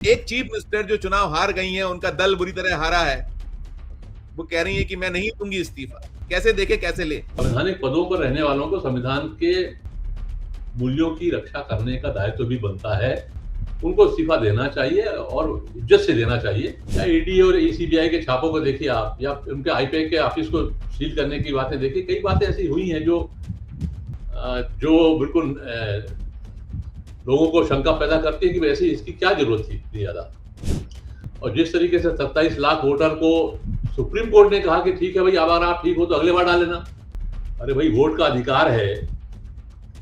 एक chief minister जो चुनाव हार गई हैं, उनका दल बुरी तरह हारा है, वो कह रही है कि मैं नहीं दूंगी इस्तीफा। कैसे देखे कैसे ले? संवैधानिक पदों पर रहने वालों को संविधान के मूल्यों की रक्षा करने का दायित्व भी बनता है। उनको इस्तीफा देना चाहिए और इज्जत से देना चाहिए। या ईडी और सीबीआई के छापों को देखिए आप, या उनके आईपीए के ऑफिस को सील करने की बातें देखिए। कई बातें ऐसी हुई हैं जो बिल्कुल लोगों को शंका पैदा करती है कि वैसे इसकी क्या जरूरत थी इतनी ज्यादा। और जिस तरीके से 27 लाख वोटर को सुप्रीम कोर्ट ने कहा कि ठीक है भाई, अगर आप ठीक हो तो अगले बार डाल लेना। अरे भाई, वोट का अधिकार है,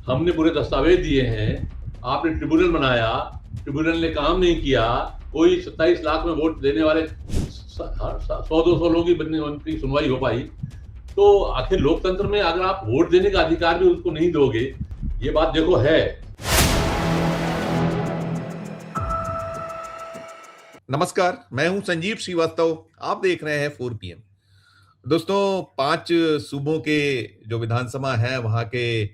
हमने पूरे दस्तावेज दिए हैं, आपने ट्रिब्यूनल बनाया, ट्रिब्यूनल ने काम नहीं किया, कोई 27 लाख में वोट देने वाले 100-200 लोग ही उनकी सुनवाई हो पाई। तो आखिर लोकतंत्र में अगर आप वोट देने का अधिकार भी उनको नहीं दोगे, ये बात देखो है। नमस्कार, मैं हूं संजीव श्रीवास्तव। आप देख रहे हैं 4 PM। दोस्तों, 5 सूबों के जो विधानसभा है वहां के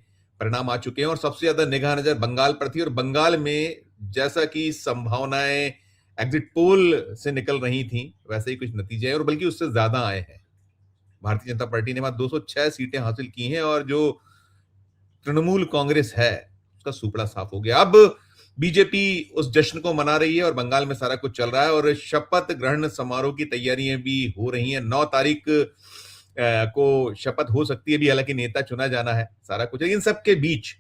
परिणाम आ चुके हैं और सबसे ज्यादा निगाह नजर बंगाल पर थी। और बंगाल में जैसा कि संभावनाएं एग्जिट पोल से निकल रही थी, वैसे ही कुछ नतीजे हैं और बल्कि उससे ज्यादा आए हैं। भारतीय जनता पार्टी ने वहां 206 सीटें हासिल की हैं और जो तृणमूल कांग्रेस है उसका सुपड़ा साफ हो गया। अब बीजेपी उस जश्न को मना रही है और बंगाल में सारा कुछ चल रहा है और शपथ ग्रहण समारोह की तैयारियां भी हो रही हैं। 9 तारीख को शपथ हो सकती है भी, हालांकि नेता चुना जाना है, सारा कुछ। लेकिन सबके बीच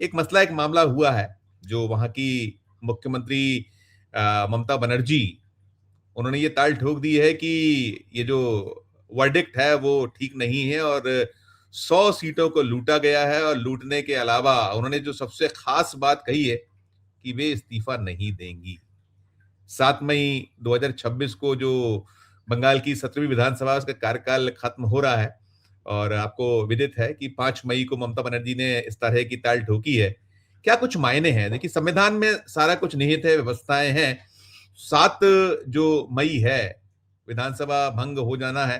एक मसला, एक मामला हुआ है जो वहां की मुख्यमंत्री ममता बनर्जी, उन्होंने ये ताल ठोक दी है कि ये जो वर्डिक्ट है वो ठीक नहीं है और 100 सीटों को लूटा गया है। और लूटने के अलावा उन्होंने जो सबसे खास बात कही है कि वे इस्तीफा नहीं देंगी। 7 मई 2026 को जो बंगाल की 17वीं विधानसभा, उसका कार्यकाल खत्म हो रहा है और आपको विदित है कि 5 मई को ममता बनर्जी ने इस तरह की ताल ठोकी है। क्या कुछ मायने हैं? देखिए, संविधान में सारा कुछ निहित है, व्यवस्थाएं हैं। 7 जो मई है, विधानसभा भंग हो जाना है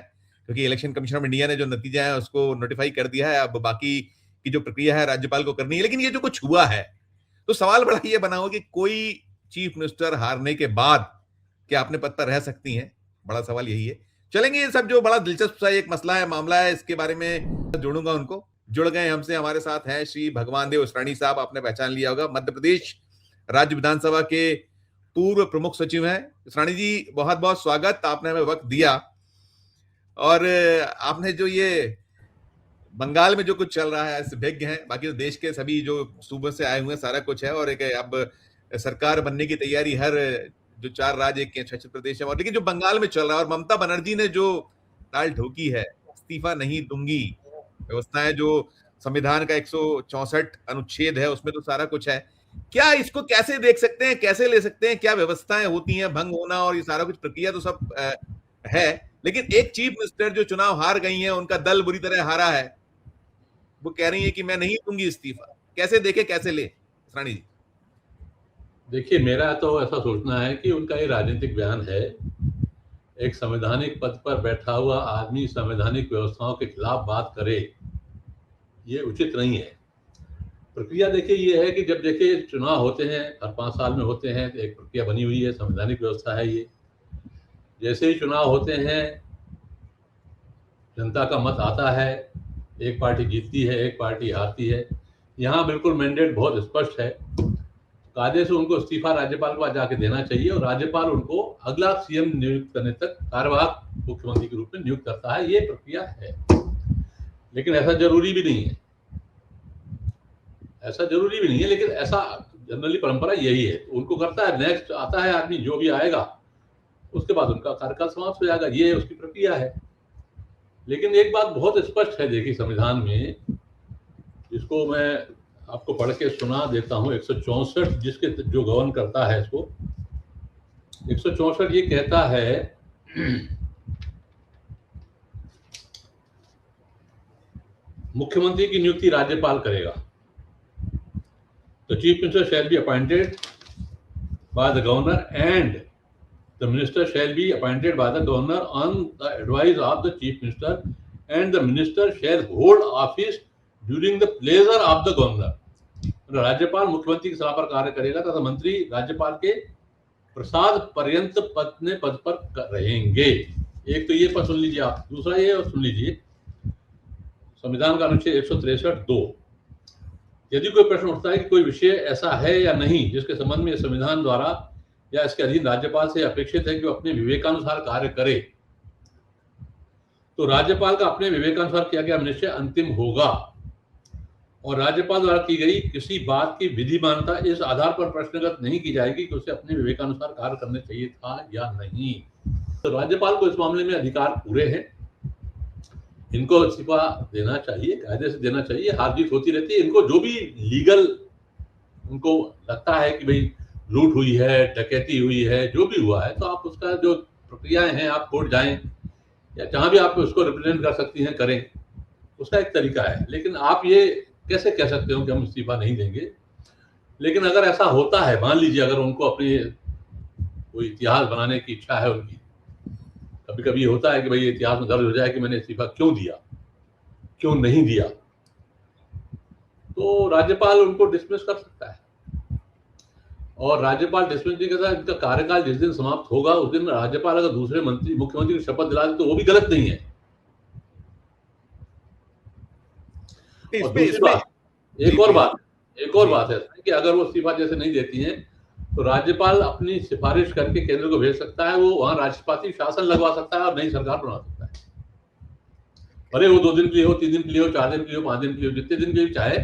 क्योंकि इलेक्शन कमीशन ऑफ इंडिया ने जो नतीजा है उसको नोटिफाई कर दिया है। अब बाकी की जो प्रक्रिया है राज्यपाल को करनी है। लेकिन ये जो कुछ हुआ है, तो सवाल बड़ा ये बना हो कि कोई चीफ मिनिस्टर हारने के बाद क्या अपने पद पर रह सकती हैं? बड़ा सवाल यही है। चलेंगे, ये सब जो बड़ा दिलचस्प सा एक मसला है, मामला है, इसके बारे में जोड़ूंगा उनको। जुड़ गए हमसे, हमारे साथ हैं श्री भगवान देव उसरानी साहब। आपने पहचान लिया होगा, मध्य प्रदेश राज्य विधानसभा के पूर्व प्रमुख सचिव हैं। उसरानी जी, बहुत बहुत स्वागत, आपने हमें वक्त दिया। और आपने जो ये बंगाल में जो कुछ चल रहा है विज्ञ है, बाकी तो देश के सभी जो सूबों से आए हुए हैं, सारा कुछ है। और एक अब सरकार बनने की तैयारी हर जो 4 राज्य के 6 प्रदेश है। और लेकिन जो बंगाल में चल रहा है और ममता बनर्जी ने जो ताल ठोकी है, इस्तीफा नहीं दूंगी, व्यवस्थाएं जो संविधान का 164 अनुच्छेद है उसमें तो सारा कुछ है। क्या इसको कैसे देख सकते हैं, कैसे ले सकते हैं? क्या व्यवस्थाएं होती हैं, भंग होना और ये सारा कुछ प्रक्रिया तो सब है। लेकिन एक चीफ मिनिस्टर जो चुनाव हार गई हैं, उनका दल बुरी तरह हारा है, वो कह रही है कि मैं नहीं दूंगी इस्तीफा। कैसे देखे कैसे ले, रानी जी? देखिए, मेरा तो ऐसा सोचना है कि उनका ये राजनीतिक बयान है। एक संवैधानिक पद पर बैठा हुआ आदमी संवैधानिक व्यवस्थाओं के खिलाफ बात करे, ये उचित नहीं है। प्रक्रिया देखिए ये है कि जब देखिए चुनाव होते हैं, हर 5 साल में होते हैं, तो एक प्रक्रिया बनी हुई है, संवैधानिक व्यवस्था है ये। जैसे ही चुनाव होते हैं, जनता का मत आता है, एक पार्टी जीतती है, एक पार्टी हारती है। यहाँ बिल्कुल मैंडेट बहुत स्पष्ट है। कायदे से उनको इस्तीफा राज्यपाल के पास जाके देना चाहिए और राज्यपाल उनको अगला सीएम नियुक्त करने तक कार्यवाहक मुख्यमंत्री के रूप में नियुक्त करता है। ये प्रक्रिया है, लेकिन ऐसा जरूरी भी नहीं है। लेकिन ऐसा जनरली परंपरा यही है, उनको करता है, नेक्स्ट आता है आदमी, जो भी आएगा उसके बाद उनका कार्यकाल समाप्त हो जाएगा। ये उसकी प्रक्रिया है। लेकिन एक बात बहुत स्पष्ट है, देखिए संविधान में, जिसको मैं आपको पढ़ के सुना देता हूं, 164 जिसके जो गवर्न करता है इसको, 164 ये कहता है मुख्यमंत्री की नियुक्ति राज्यपाल करेगा। तो chief minister shall be appointed by the governor and the minister shall be appointed by the governor on the advice of the chief minister and the minister shall hold office during the pleasure of the governor। राज्यपाल मुख्यमंत्री की सलाह पर कार्य करेगा तथा मंत्री राज्यपाल के प्रसाद पर्यंत पद पर रहेंगे। एक तो ये पद सुन लीजिए आप, दूसरा ये और सुन लीजिए, संविधान का अनुच्छेद 163(2), यदि कोई प्रश्न उठता है कि कोई विषय ऐसा है या नहीं जिसके संबंध में संविधान द्वारा या इसके अधीन राज्यपाल से अपेक्षित है कि वो अपने विवेकानुसार कार्य करे, तो राज्यपाल का अपने विवेकानुसार किया गया निश्चय अंतिम होगा और राज्यपाल द्वारा की गई किसी बात की विधिमानता इस आधार पर प्रश्नगत नहीं की जाएगी कि उसे अपने विवेकानुसार कार्य करना चाहिए था या नहीं। तो राज्यपाल को इस मामले में अधिकार पूरे हैं, इनको इस्तीफा देना चाहिए, कायदे से देना चाहिए। हार जीत होती रहती है, इनको जो भी लीगल उनको लगता है कि भाई लूट हुई है, डकैती हुई है, जो भी हुआ है, तो आप उसका जो प्रक्रियाएं हैं, आप कोर्ट जाएं या जहां भी आप उसको रिप्रेजेंट कर सकती हैं करें, उसका एक तरीका है। लेकिन आप ये कैसे कह सकते हो कि हम इस्तीफा नहीं देंगे? लेकिन अगर ऐसा होता है, मान लीजिए अगर उनको अपनी कोई इतिहास बनाने की इच्छा है उनकी, कभी कभी होता है कि भाई इतिहास में दर्ज हो जाए कि मैंने इस्तीफा क्यों दिया, क्यों नहीं दिया, तो राज्यपाल उनको डिसमिस कर सकता है। और राज्यपाल डिसमिस नहीं करता, इनका कार्यकाल जिस दिन समाप्त होगा उस दिन राज्यपाल अगर दूसरे मंत्री मुख्यमंत्री की शपथ दिला दे तो वो भी गलत नहीं है। और दूसरी बात, एक और बात है कि अगर वो इस्तीफा जैसे नहीं देती हैं तो राज्यपाल अपनी सिफारिश करके केंद्र को भेज सकता है, वो वहां राष्ट्रपति शासन लगवा सकता है और नई सरकार बना सकता है। भले वो 2 दिन के लिए हो, 3 दिन के लिए हो, 4 दिन के लिए हो, 5 दिन के लिए हो, जितने दिन के लिए चाहे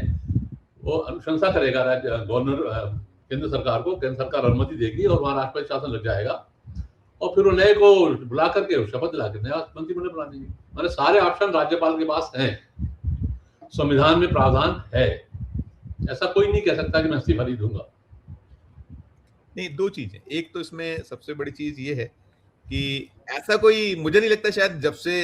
वो अनुशंसा करेगा गवर्नर केंद्र सरकार को, केंद्र सरकार अनुमति देगी और वहां राष्ट्रपति शासन लग जाएगा और फिर वो नए को बुला करके शपथ दिला के नया मंत्रिमंडल बना देंगे। मैंने सारे ऑप्शन राज्यपाल के पास हैं, संविधान में प्रावधान है, ऐसा कोई नहीं कह सकता कि मैं इस्तीफा नहीं दूंगा। नहीं, 2 चीजें, एक तो इसमें सबसे बड़ी चीज ये है कि ऐसा कोई, मुझे नहीं लगता शायद जब से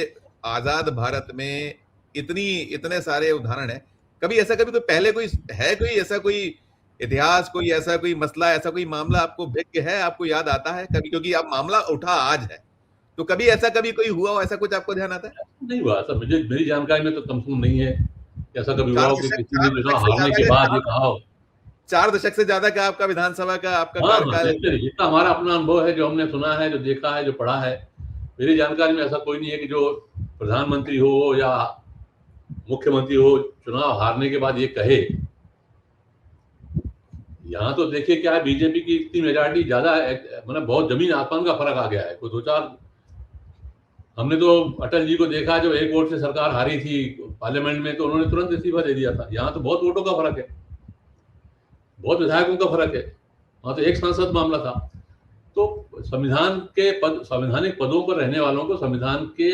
आजाद भारत में इतने सारे उदाहरण है, कभी कोई पहले कोई ऐसा कोई इतिहास, कोई ऐसा कोई मसला, ऐसा कोई मामला आपको विज्ञ है, आपको याद आता है कभी? क्योंकि अब मामला उठा आज है, तो कभी कोई हुआ हो, ऐसा कुछ आपको ध्यान आता है? नहीं हुआ ऐसा, मेरी जानकारी में तो कमसम नहीं है ऐसा कभी हुआ हो कि किसी ने चुनाव हारने के बाद ये कहा हो। 4 दशक से ज्यादा का आपका विधानसभा का आपका कार्यकाल, जितना हमारा अपना अनुभव है, जो हमने सुना है, जो देखा है, जो पढ़ा है, मेरी जानकारी में ऐसा कोई नहीं है कि जो प्रधानमंत्री हो या मुख्यमंत्री हो चुनाव हारने के बाद ये कहे। यहाँ तो देखिए क्या है, बीजेपी की इतनी मेजॉरिटी ज्यादा है, मतलब बहुत जमीन आसमान का फर्क आ गया है। कोई 2-4, हमने तो अटल जी को देखा जो 1 वोट से सरकार हारी थी पार्लियामेंट में, तो उन्होंने तुरंत इस्तीफा दे दिया था। यहाँ तो बहुत वोटों का फर्क है, बहुत विधायकों का फर्क है, वहां तो 1 सांसद मामला था। तो संवैधानिक पदों पर रहने वालों को संविधान के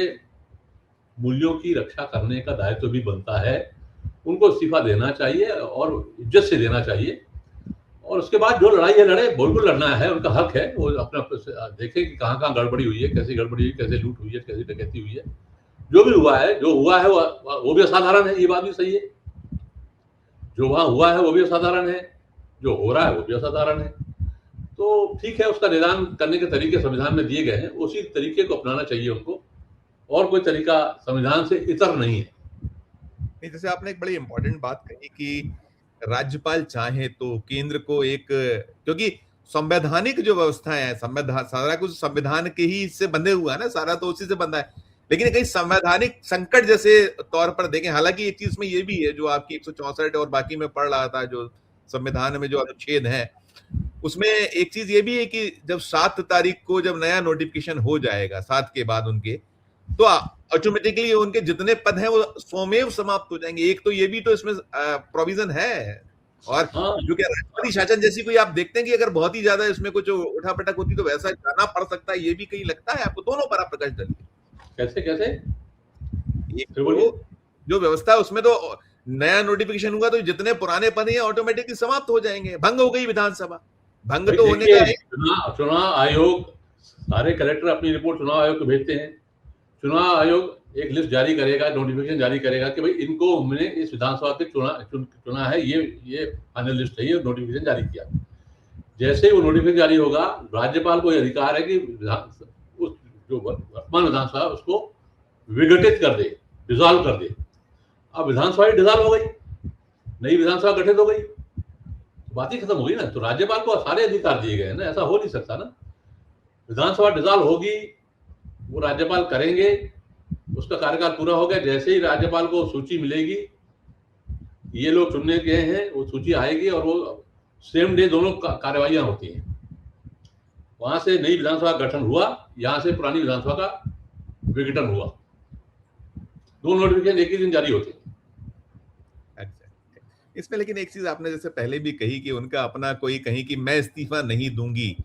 मूल्यों की रक्षा करने का दायित्व भी बनता है, उनको इस्तीफा देना चाहिए और इज्जत से देना चाहिए। और उसके बाद जो लड़ाई है लड़े, बिल्कुल लड़ना है, उनका हक है, वो अपने देखें कि कहाँ गड़बड़ी हुई है, कैसी गड़बड़ी हुई, कैसे लूट हुई है, कैसी डकैती हुई है। जो भी हुआ है, वो भी असाधारण है, ये बात भी सही है। जो वहां हुआ है वो भी असाधारण है, जो हो रहा है वो भी असाधारण है। तो ठीक है, उसका निदान करने के तरीके संविधान में दिए गए हैं, उसी तरीके को अपनाना चाहिए उनको, और कोई तरीका संविधान से इतर नहीं है। जैसे आपने एक बड़ी इंपॉर्टेंट बात कही कि राज्यपाल चाहे तो केंद्र को एक, क्योंकि संवैधानिक जो व्यवस्था है, सारा कुछ संविधान के ही से बंधे हुआ है ना, सारा तो उसी से बंधा है। लेकिन कहीं संवैधानिक संकट जैसे तौर पर देखें, हालांकि एक चीज में ये भी है जो आपकी 164 और बाकी में पढ़ रहा था, जो संविधान में जो अनुच्छेद है, उसमें एक चीज ये भी है कि जब 7 तारीख को जब नया नोटिफिकेशन हो जाएगा, 7 के बाद उनके, तो ऑटोमेटिकली उनके जितने पद हैं वो स्वमेव समाप्त हो जाएंगे। एक तो ये भी तो इसमें प्रोविजन है। और जो कि राष्ट्रपति शासन जैसी कोई आप देखते हैं कि अगर बहुत ही ज्यादा इसमें कुछ उठापटक होती तो वैसा जाना पड़ सकता है, ये भी कहीं लगता है आपको? दोनों पर आप प्रकाश डालिए। कैसे एक तो जो व्यवस्था है उसमें तो नया नोटिफिकेशन हुआ तो जितने पुराने पद हैं ऑटोमेटिकली समाप्त हो जाएंगे, भंग हो गई विधानसभा। भंग तो होने का चुनाव आयोग, सारे कलेक्टर अपनी रिपोर्ट चुनाव आयोग को भेजते हैं, चुनाव आयोग एक लिस्ट जारी करेगा, नोटिफिकेशन जारी करेगा कि भाई इनको हमने इस विधानसभा के चुना है, ये फाइनल लिस्ट है, ये नोटिफिकेशन जारी किया। जैसे वो नोटिफिकेशन जारी होगा, राज्यपाल को अधिकार है कि जो वर्तमान विधानसभा उसको विघटित कर दे, डिसॉल्व कर दे। अब विधानसभा डिसॉल्व हो गई, नई विधानसभा गठित हो गई, बात ही खत्म हो गई ना। तो राज्यपाल को सारे अधिकार दिए गए ना, ऐसा हो नहीं सकता ना। विधानसभा डिसॉल्व होगी, वो राज्यपाल करेंगे, उसका कार्यकाल पूरा हो गया, जैसे ही राज्यपाल को सूची मिलेगी, ये लोग चुनने गए हैं, वो सूची आएगी और वो सेम डे दोनों कार्यवाहियां होती हैं। वहां से नई विधानसभा गठन हुआ, यहां से पुरानी विधानसभा का विघटन हुआ। दो नोटिफिकेशन एक ही दिन जारी होते हैं। अच्छा, इसमें लेकिन एक चीज आपने जैसे पहले भी कही कि उनका अपना कोई कहीं कि मैं इस्तीफा नहीं दूंगी,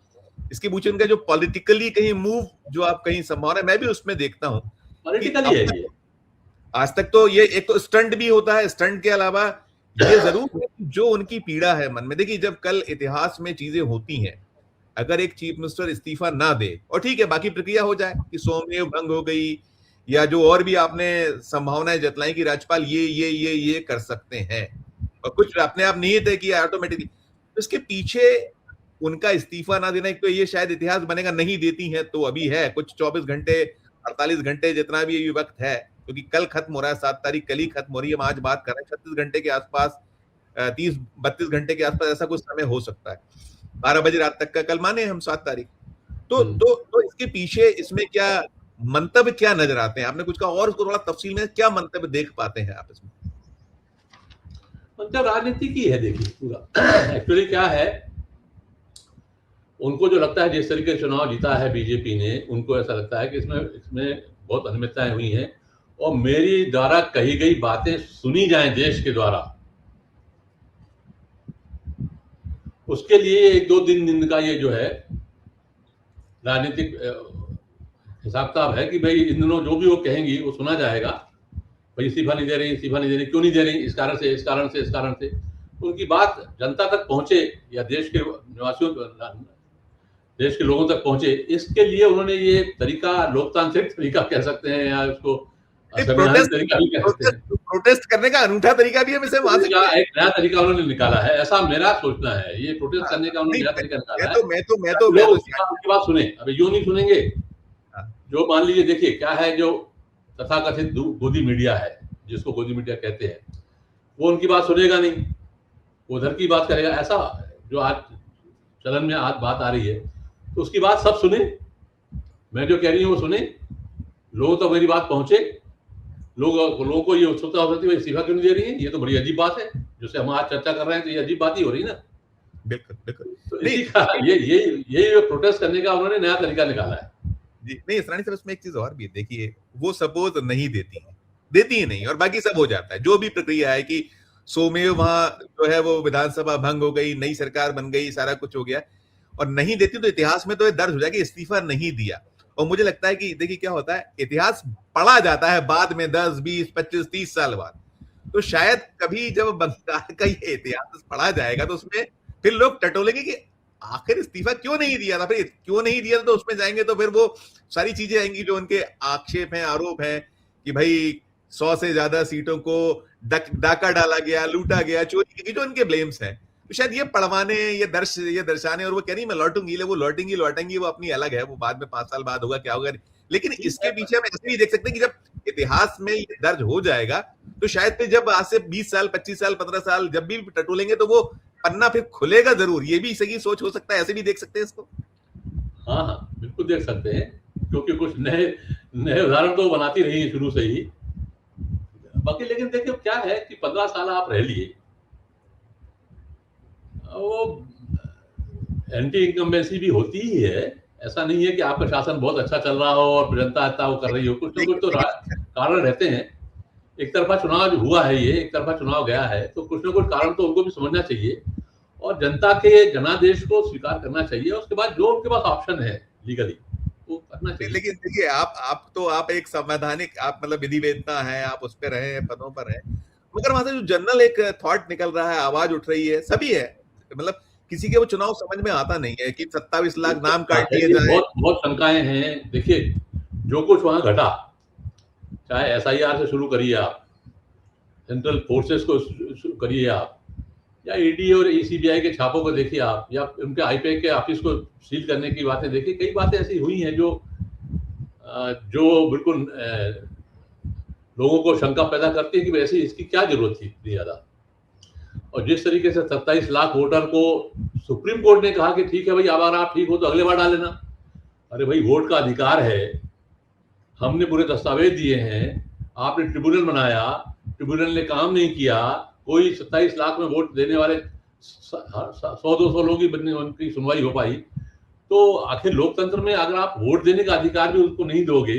इसके पीछे उनका जो पॉलिटिकली कहीं मूव जो आप कहीं संभावना है, मैं भी उसमें देखता हूं पॉलिटिकली है ये। आज तक तो ये एक तो स्टंट भी होता है, स्टंट के अलावा ये जरूर है कि जो उनकी पीड़ा है मन में, देखिए जब कल इतिहास में चीजें होती हैं, अगर एक चीफ मिनिस्टर इस्तीफा ना दे और ठीक है बाकी प्रक्रिया हो जाए कि सोमदेव भंग हो गई या जो और भी आपने संभावनाएं जतलाई कि राज्यपाल ये कर सकते हैं और कुछ अपने आप निहित है कि ऑटोमेटिकली, इसके पीछे उनका इस्तीफा ना देना, एक तो ये शायद इतिहास बनेगा, नहीं देती है तो अभी है कुछ 24 घंटे 48 घंटे जितना भी ये वक्त है, क्योंकि कल खत्म हो रहा है 7 तारीख, कल ही खत्म हो रही है, हम आज बात कर रहे हैं 36 घंटे के आसपास, 30-32 घंटे के आसपास ऐसा कुछ समय हो सकता है, 12 बजे रात तक का, कल माने हम 7 तारीख। तो इसके पीछे इसमें क्या मंतव्य क्या नजर आते हैं, आपने कुछ कहा और उसको थोड़ा तफसील में क्या मंतव्य देख पाते हैं आप इसमें? मतलब राजनीति की है, देखिए पूरा एक्चुअली क्या है, उनको जो लगता है जिस तरीके से चुनाव जीता है बीजेपी ने, उनको ऐसा लगता है कि इसमें बहुत अनियमितताएं हुई हैं और मेरी द्वारा कही गई बातें सुनी जाएं देश के द्वारा, उसके लिए एक दो दिन का ये जो है राजनीतिक हिसाब किताब है कि भाई इन दिनों जो भी वो कहेंगी वो सुना जाएगा, भाई इस्तीफा नहीं दे रही, इस्तीफा नहीं दे रही, क्यों नहीं दे रही, इस कारण से, इस कारण से, इस कारण से, उनकी बात जनता तक पहुंचे या देश के निवासियों, देश के लोगों तक पहुंचे, इसके लिए उन्होंने ये तरीका, लोकतांत्रिक तरीका कह सकते हैं या उसको तरीका भी कह सकते हैं, प्रोटेस्ट करने का अनूठा तरीका भी है, वैसे वहां से एक नया तरीका उन्होंने निकाला है, ऐसा मेरा सोचना है, ये प्रोटेस्ट करने का उन्होंने नया तरीका निकाला है। मैं तो उसकी बात सुने, अभी यूं नहीं सुनेंगे, जो मान लीजिए, देखिए क्या है, जो तथाकथित गोदी मीडिया है, जिसको गोदी मीडिया कहते हैं, वो उनकी बात सुनेगा नहीं, उधर की बात करेगा, ऐसा जो आज चलन में आज बात आ रही है, तो उसकी बात सब सुने, मैं जो कह रही हूँ वो सुने, लोगों तक मेरी बात पहुंचे, लोगों को ये उत्सुकता हो सकती है इस्तीफा क्यों नहीं दे रही है, ये तो बड़ी अजीब बात है, जैसे हम आज चर्चा कर रहे हैं तो ये अजीब बात ही हो रही है ना। बिल्कुल बिल्कुल, तो ये प्रोटेस्ट करने का उन्होंने नया तरीका निकाला है जी। नहीं इसरानी साहब, इसमें एक चीज और भी, देखिए वो सपोज नहीं देती ही नहीं और बाकी सब हो जाता है, जो भी प्रक्रिया है कि सोमेव वहां जो है वो विधानसभा भंग हो गई, नई सरकार बन गई, सारा कुछ हो गया और नहीं देती तो इतिहास में तो ये दर्ज हो जाएगा इस्तीफा नहीं दिया। और मुझे लगता है कि देखिए क्या होता है, इतिहास पढ़ा जाता है बाद में 10, 20, 25, 30 साल बाद, तो शायद कभी जब बंगाल का ये इतिहास पढ़ा जाएगा तो उसमें फिर लोग टटोलेंगे कि आखिर इस्तीफा क्यों नहीं दिया था, फिर क्यों नहीं दिया था, तो उसमें जाएंगे तो फिर वो सारी चीजें आएंगी जो उनके आक्षेप हैं, आरोप हैं कि भाई 100 से ज्यादा सीटों को डाका डाला गया, लूटा गया, चोरी की, जो उनके ब्लेम्स हैं, तो शायद ये पढ़वाने, ये दर्शाने, और वो कह रही मैं लौटूंगी, वो लौटेंगी, वो अपनी अलग है, वो बाद में 5 साल बाद होगा क्या होगा, लेकिन इसके पीछे हम ऐसे भी देख सकते हैं कि जब इतिहास में ये दर्ज हो जाएगा तो शायद फिर जब आज से 20 साल 25 साल 15 साल जब भी टटोलेंगे तो वो पन्ना फिर खुलेगा जरूर, ये भी सही सोच हो सकता है, ऐसे भी देख सकते हैं इसको। हाँ बिल्कुल देख सकते हैं, क्योंकि कुछ नए उदाहरण तो बनाती रही है शुरू से ही। बाकी लेकिन देखिए क्या है कि 15 साल आप रह लिए, वो एंटी इनकम्बेंसी भी होती ही है, ऐसा नहीं है कि आपका शासन बहुत अच्छा चल रहा हो और जनता अच्छा वो कर रही हो, कुछ ना कुछ तो कारण रहते हैं। एक तरफा चुनाव हुआ है, ये एक तरफा चुनाव गया है, तो कुछ ना कुछ कारण तो उनको भी समझना चाहिए और जनता के जनादेश को स्वीकार करना चाहिए, उसके बाद जो उनके पास ऑप्शन है लीगली वो करना चाहिए। लेकिन देखिए आप एक संवैधानिक, आप मतलब विधिवेत्ता हैं, आप उस पर रहे हैं, पदों पर हैं, मगर वहां से जो जनरल एक थॉट निकल रहा है, आवाज उठ रही है, सभी है, मतलब किसी के वो चुनाव समझ में आता नहीं है कि 27 लाख नाम काट लिए जाए। बहुत शंकाएं हैं। देखिए जो कुछ वहां घटा, चाहे एसआईआर से शुरू करिए आप, सेंट्रल फोर्सेस को करिए आप, या ईडी और सीबीआई के छापों को देखिए आप, या उनके आईपीए के ऑफिस को सील करने की बातें देखिए, कई बातें ऐसी हुई हैं जो बिल्कुल लोगों को शंका पैदा करती है कि वैसे इसकी क्या जरूरत थी इतनी ज्यादा। और जिस तरीके से 27 लाख वोटर को सुप्रीम कोर्ट ने कहा कि ठीक है भाई, अब अगर आप ठीक हो तो अगले बार डाल लेना, अरे भाई, वोट का अधिकार है, हमने पूरे दस्तावेज दिए हैं, आपने ट्रिब्यूनल बनाया, ट्रिब्यूनल ने काम नहीं किया, कोई 27 लाख में वोट देने वाले 100-200 लोग ही उनकी सुनवाई हो पाई। तो आखिर लोकतंत्र में अगर आप वोट देने का अधिकार भी उनको नहीं दोगे,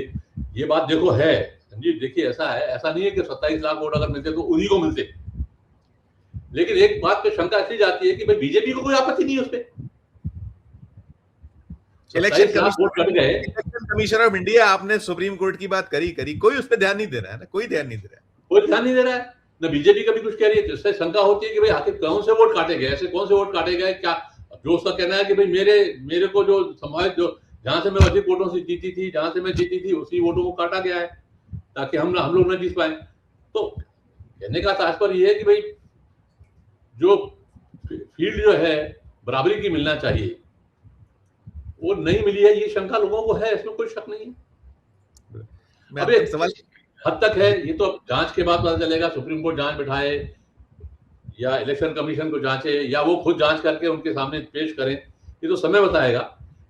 ये बात देखो है संजीव, देखिए ऐसा है, ऐसा नहीं है कि 27 लाख वोट अगर मिलते तो उन्हीं को मिलते, लेकिन एक बात पे शंका ऐसी जाती है कि भाई बीजेपी को कोई आपत्ति नहीं है उस पर। इलेक्शन कमीशन ऑफ इंडिया, आपने सुप्रीम कोर्ट की बात करी, कोई उस पर ध्यान नहीं दे रहा है ना, कोई ध्यान नहीं दे रहा है, कोई ध्यान नहीं दे रहा है ना। बीजेपी कभी कुछ कह रही है, तो इससे शंका होती है कि भाई आखिर कौन से वोट काटे गए, ऐसे कौन से वोट काटे गए, क्या जो उसका कहना है कि भाई मेरे को जो संभावित, जो जहां से मैं अधिक वोटों से जीती थी, जहां से मैं जीती थी, उसी वोटों को काटा गया है ताकि हम लोग न जीत पाए। तो कहने का तात्पर्य यह है कि भाई जो फील्ड जो है बराबरी की मिलना चाहिए वो नहीं मिली है, ये शंका लोगों को है, इसमें कोई शक नहीं है। अब एक सवाल हद तक है, ये तो अब जांच के बाद पता चलेगा, सुप्रीम कोर्ट जांच बिठाए या इलेक्शन कमीशन को जांचे या वो खुद जांच करके उनके सामने पेश करें, ये तो समय बताएगा।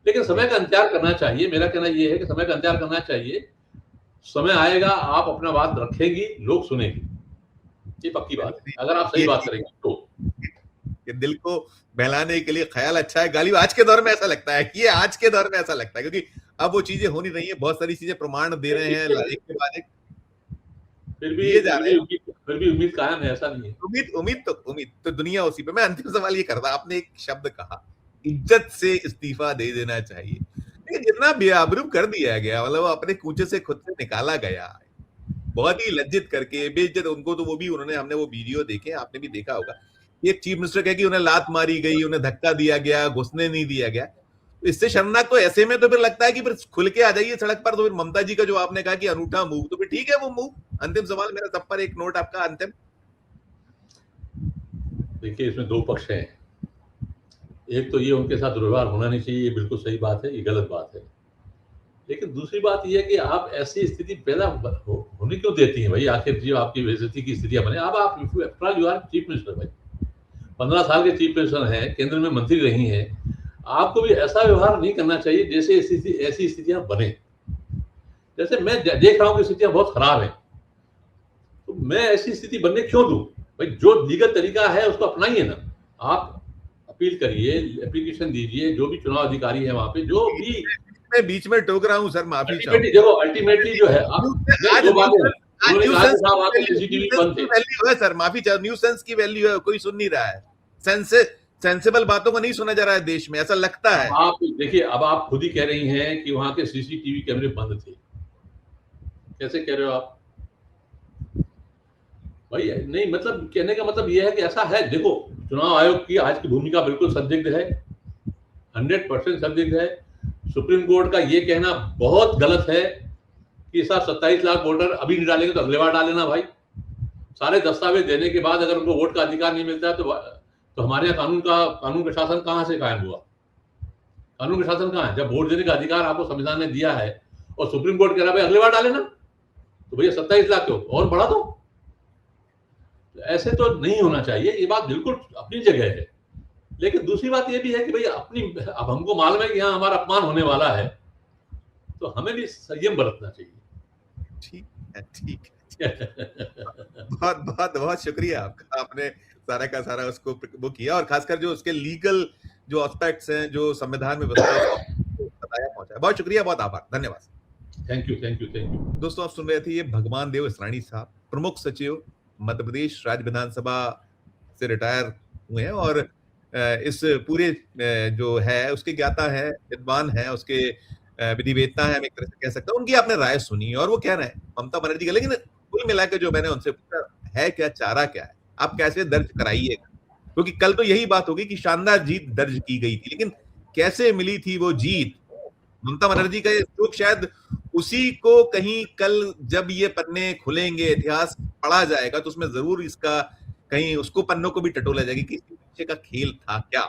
लेकिन समय का इंतजार करना चाहिए, मेरा कहना ये है कि समय का इंतजार करना चाहिए, समय आएगा, आप अपना बात रखेंगी, लोग सुनेंगे, ये पक्की बात है, अगर आप सही बात करेंगे तो। ये दिल को बहलाने के लिए ख्याल अच्छा है, गालिब आज के दौर में ऐसा लगता है, ये आज के दौर में ऐसा लगता है, क्योंकि अब वो चीजें हो नहीं रही है, बहुत सारी चीजें प्रमाण दे रहे हैं एक के बाद एक, फिर भी उम्मीद कायम है, ऐसा नहीं है। उम्मीद तो दुनिया उसी पे। मैं अंतिम सवाल ये करता, आपने एक शब्द कहा, इज्जत से इस्तीफा दे देना चाहिए, लेकिन जितना बेआबरू कर दिया गया, मतलब अपने कूचे से खुद से निकाला गया, बहुत ही लज्जित करके, बेइज्जत उनको, तो वो भी उन्होंने, हमने वो वीडियो देखे, आपने भी देखा होगा, एक चीफ मिनिस्टर कहे कि उन्हें लात मारी गई, उन्हें धक्का दिया गया, घुसने नहीं दिया गया, इससे शर्मनाक तो ऐसे में तो फिर लगता है कि फिर खुल के आ जाइए सड़क पर। तो फिर ममता जी का जो आपने कहा कि अनूठा मूव, तो फिर ठीक है वो मूव। अंतिम सवाल मेरा सब पर, एक नोट आपका अंतिम। देखिए, इसमें दो पक्ष हैं, एक तो ये उनके साथ दुर्व्यवहार होना नहीं चाहिए, ये बिल्कुल सही बात है, ये गलत बात है, लेकिन दूसरी बात यह है कि आप ऐसी स्थिति पैदा होने क्यों देती हैं भाई, आखिर जो आपकी बेइज्जती की स्थितियां बने। अब आप यू आर चीफ मिनिस्टर भाई, 15 साल के चीफ मिनिस्टर हैं, केंद्र में मंत्री रही हैं, आपको भी ऐसा व्यवहार नहीं करना चाहिए जैसे ऐसी स्थितियां बने। जैसे मैं देख रहा हूं कि स्थितियां बहुत खराब हैं, तो मैं ऐसी स्थिति बनने क्यों दूं भाई? जो लीगल तरीका है उसको अपनाइए ना, आप अपील करिए, एप्लीकेशन दीजिए, जो भी चुनाव अधिकारी है वहां पे, जो भी। मैं बीच में टोक रहा हूं सर, माफी चाहूंगा। देखो अल्टीमेटली जो है, सर माफी चाहूँ, न्यू सेंस की वैल्यू है, कोई सुन नहीं रहा है, सेंसेबल बातों को नहीं सुना जा रहा है देश में, ऐसा लगता है। आप देखिए, अब आप खुद ही कह रही हैं कि वहां के सीसीटीवी कैमरे बंद थे, कैसे कह रहे हो आप भाई? नहीं, मतलब कहने का मतलब यह है कि ऐसा है। देखो, चुनाव आयोग की आज की भूमिका बिल्कुल संदिग्ध है, 100% संदिग्ध है। सुप्रीम कोर्ट का यह कहना बहुत गलत है कि साहब 27 लाख वोटर अभी नहीं डालेंगे तो अगले बार डालेना भाई। सारे दस्तावेज देने के बाद अगर उनको वोट का अधिकार नहीं मिलता है तो हमारे यहाँ कानून का शासन कहां से कायम हुआ? कानून का शासन कहां है? जब वोट देने का अधिकार आपको संविधान ने दिया है और सुप्रीम कोर्ट कह रहा है भाई अगले बार डालेना, तो भैया 27 लाख क्यों और बढ़ा दो। ऐसे तो नहीं होना चाहिए, ये बात बिल्कुल अपनी जगह है। लेकिन दूसरी बात ये भी है कि भाई अब हमको मालूम है कि यहाँ हमारा अपमान होने वाला है, तो हमें भी संयम बरतना चाहिए। ठीक है बहुत बहुत बहुत शुक्रिया आपका, आपने सारा का सारा उसको वो किया, और खासकर जो उसके लीगल जो एस्पेक्ट्स हैं, जो संविधान में बताया पहुंचा। बहुत शुक्रिया, बहुत आभार, धन्यवाद। Thank you. दोस्तों, आप सुन रहे थे ये भगवान देव इसरानी साहब, प्रमुख सचिव मध्य प्रदेश राज्य विधानसभा से रिटायर हुए हैं, और इस पूरे जो है उसके ज्ञाता है, विद्वान है, उसके विधिवेत्ता है, मैं एक तरह से कह सकता हूँ। उनकी आपने राय सुनी और वो कह रहे हैं ममता बनर्जी का, लेकिन कुल मिलाकर जो मैंने उनसे पूछा है, क्या चारा क्या है, आप कैसे दर्ज कराइएगा, क्योंकि कल तो यही बात होगी कि शानदार जीत दर्ज की गई थी, लेकिन कैसे मिली थी वो जीत ममता बनर्जी का, ये शायद उसी को कहीं कल जब ये पन्ने खुलेंगे, इतिहास पढ़ा जाएगा, तो उसमें जरूर इसका कहीं उसको पन्नों को भी टटोला जाएगी कि इसके पीछे का खेल था क्या।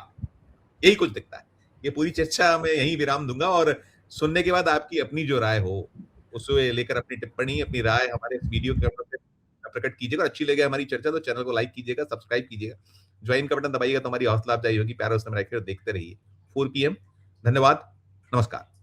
यही कुछ दिखता है। ये पूरी चर्चा मैं यहीं विराम दूंगा, और सुनने के बाद आपकी अपनी जो राय हो उसे लेकर अपनी टिप्पणी, अपनी राय हमारे वीडियो के प्रकट कीजिएगा। और अच्छी लगे हमारी चर्चा तो चैनल को लाइक कीजिएगा, सब्सक्राइब कीजिएगा, ज्वाइन का बटन दबाइएगा, तो हमारी हौसला अफजाई होगी। प्यारा उसमें देखते रहिए 4 PM। धन्यवाद, नमस्कार।